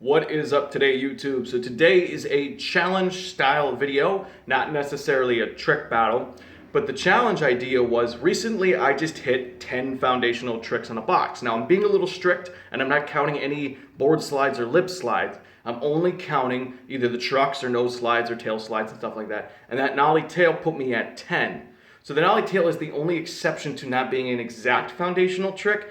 What is up today, YouTube? So today is a challenge style video, not necessarily a trick battle, but the challenge idea was recently I just hit 10 foundational tricks on a box. Now I'm being a little strict and I'm not counting any board slides or lip slides. I'm only counting either the trucks or nose slides or tail slides and stuff like that. And that nollie tail put me at 10. So the nollie tail is the only exception to not being an exact foundational trick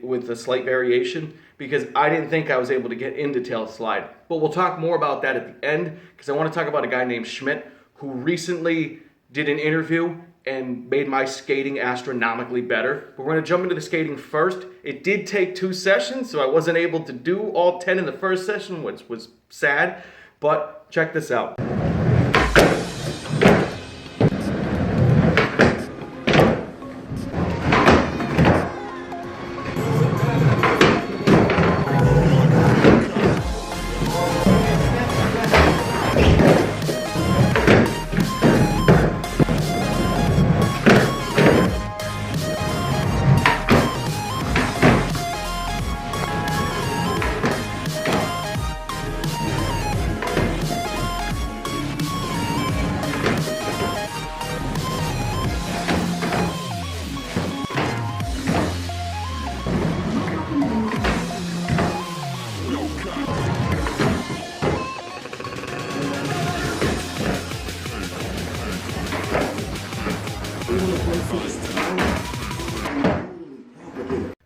with a slight variation, because I didn't think I was able to get into tail slide. But we'll talk more about that at the end, because I want to talk about a guy named Schmidt who recently did an interview and made my skating astronomically better. But we're going to jump into the skating first. It did take 2 sessions, so I wasn't able to do all 10 in the first session, which was sad. But check this out.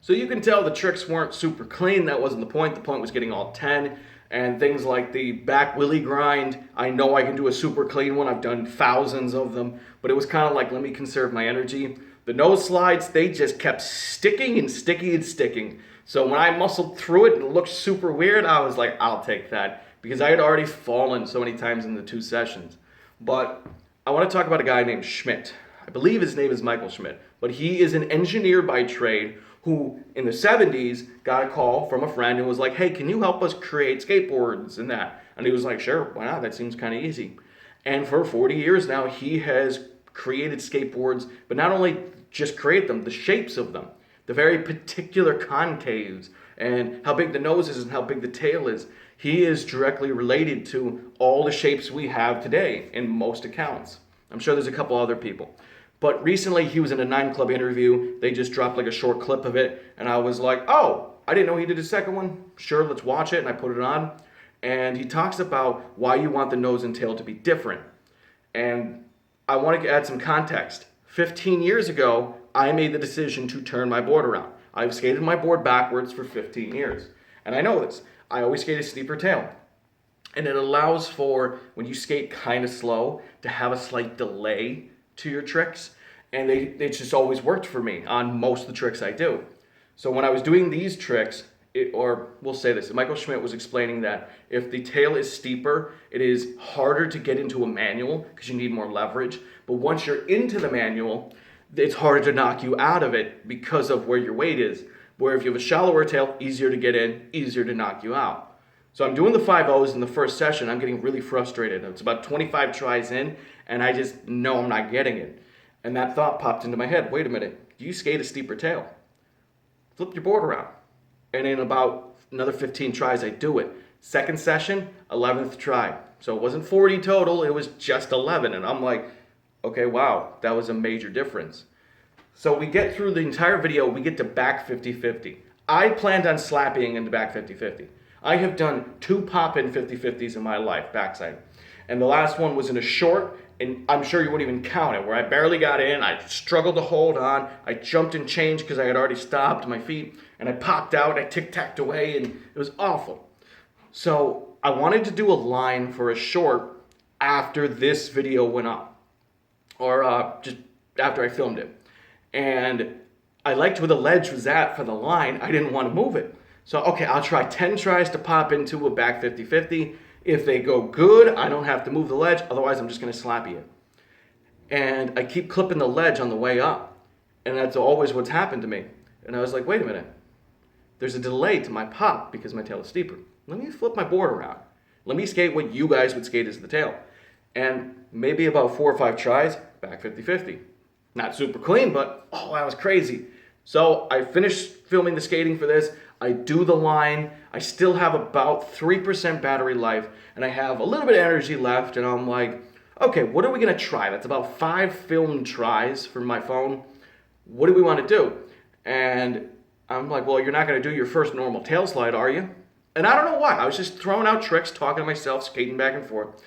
So you can tell the tricks weren't super clean. That wasn't the point. The point was getting all 10. And things like the back wheelie grind, I know I can do a super clean one. I've done thousands of them. But it was kind of like, let me conserve my energy. The nose slides, they just kept sticking and sticking and sticking. So when I muscled through it and it looked super weird, I was like, I'll take that. Because I had already fallen so many times in the 2 sessions. But I want to talk about a guy named Schmidt. I believe his name is Michael Schmidt. But he is an engineer by trade who in the 70s got a call from a friend and was like, hey, can you help us create skateboards and that? And he was like, sure, why not? That seems kind of easy. And for 40 years now, he has created skateboards, but not only just create them, the shapes of them, the very particular concaves, and how big the nose is and how big the tail is. He is directly related to all the shapes we have today in most accounts. I'm sure there's a couple other people. But recently he was in a 9 Club interview. They just dropped like a short clip of it. And I was like, oh, I didn't know he did a second one. Sure, let's watch it. And I put it on. And he talks about why you want the nose and tail to be different. And I want to add some context. 15 years ago, I made the decision to turn my board around. I've skated my board backwards for 15 years. And I know this. I always skate a steeper tail. And it allows for, when you skate kind of slow, to have a slight delay to your tricks, and they just always worked for me on most of the tricks I do. So when I was doing these tricks, or we'll say this, Michael Schmidt was explaining that if the tail is steeper, it is harder to get into a manual because you need more leverage. But once you're into the manual, it's harder to knock you out of it because of where your weight is. Where if you have a shallower tail, easier to get in, easier to knock you out. So I'm doing the 5-0s in the first session. I'm getting really frustrated. It's about 25 tries in, and I just know I'm not getting it. And that thought popped into my head. Wait a minute. Do you skate a steeper tail? Flip your board around. And in about another 15 tries, I do it. Second session, 11th try. So it wasn't 40 total. It was just 11. And I'm like, okay, wow, that was a major difference. So we get through the entire video. We get to back 50-50. I planned on slapping into back 50-50. I have done 2 pop-in 50-50s in my life, backside. And the last one was in a short, and I'm sure you wouldn't even count it, where I barely got in, I struggled to hold on, I jumped and changed because I had already stopped my feet, and I popped out, I tic-tacked away, and it was awful. So I wanted to do a line for a short after this video went up, or just after I filmed it. And I liked where the ledge was at for the line. I didn't want to move it. So, okay, I'll try 10 tries to pop into a back 50-50. If they go good, I don't have to move the ledge. Otherwise, I'm just going to slappy it. And I keep clipping the ledge on the way up. And that's always what's happened to me. And I was like, wait a minute. There's a delay to my pop because my tail is steeper. Let me flip my board around. Let me skate what you guys would skate as the tail. And maybe about 4 or 5 tries, back 50-50. Not super clean, but oh, that was crazy. So I finished filming the skating for this. I do the line, I still have about 3% battery life, and I have a little bit of energy left, and I'm like, okay, what are we gonna try? That's about 5 film tries for my phone. What do we wanna do? And I'm like, well, you're not gonna do your first normal tail slide, are you? And I don't know why. I was just throwing out tricks, talking to myself, skating back and forth.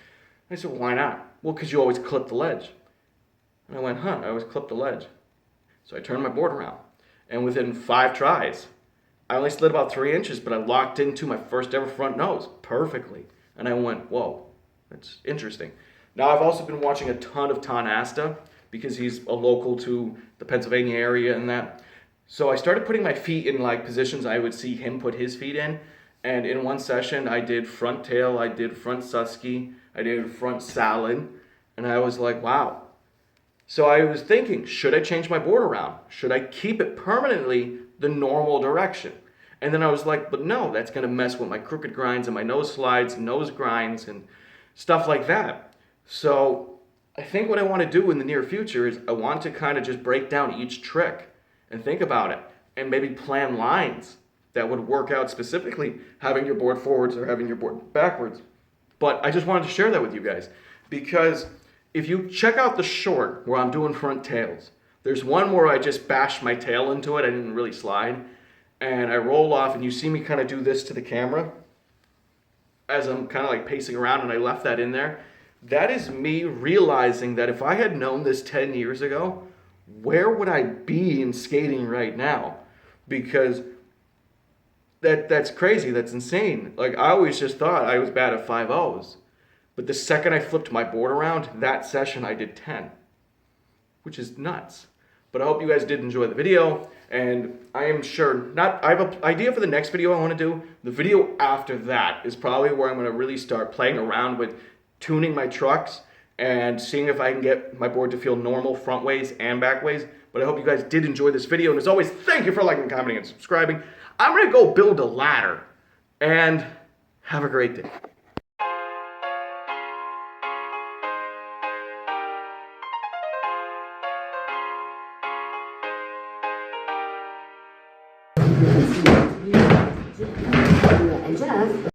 I said, well, why not? Well, because you always clip the ledge. And I went, I always clip the ledge. So I turned my board around. And within 5 tries, I only slid about 3 inches, but I locked into my first ever front nose perfectly. And I went, whoa, that's interesting. Now, I've also been watching a ton of Ton Asta because he's a local to the Pennsylvania area and that. So I started putting my feet in like positions I would see him put his feet in. And in one session, I did front tail, I did front susky, I did front salad. And I was like, wow. So I was thinking, should I change my board around? Should I keep it permanently the normal direction? And then I was like, but no, that's going to mess with my crooked grinds and my nose slides, nose grinds, and stuff like that. So I think what I want to do in the near future is I want to kind of just break down each trick and think about it and maybe plan lines that would work out specifically having your board forwards or having your board backwards. But I just wanted to share that with you guys because if you check out the short where I'm doing front tails, there's one where I just bashed my tail into it. I didn't really slide. And I roll off and you see me kind of do this to the camera as I'm kind of like pacing around, and I left that in there. That is me realizing that if I had known this 10 years ago, where would I be in skating right now? Because that's crazy. That's insane. Like I always just thought I was bad at 5.0s. But the second I flipped my board around, that session I did 10, which is nuts. But I hope you guys did enjoy the video, and I am sure I have an idea for the next video I want to do. The video after that is probably where I'm going to really start playing around with tuning my trucks and seeing if I can get my board to feel normal front ways and back ways. But I hope you guys did enjoy this video, and as always, thank you for liking, commenting, and subscribing. I'm going to go build a ladder, and have a great day. And Jeff.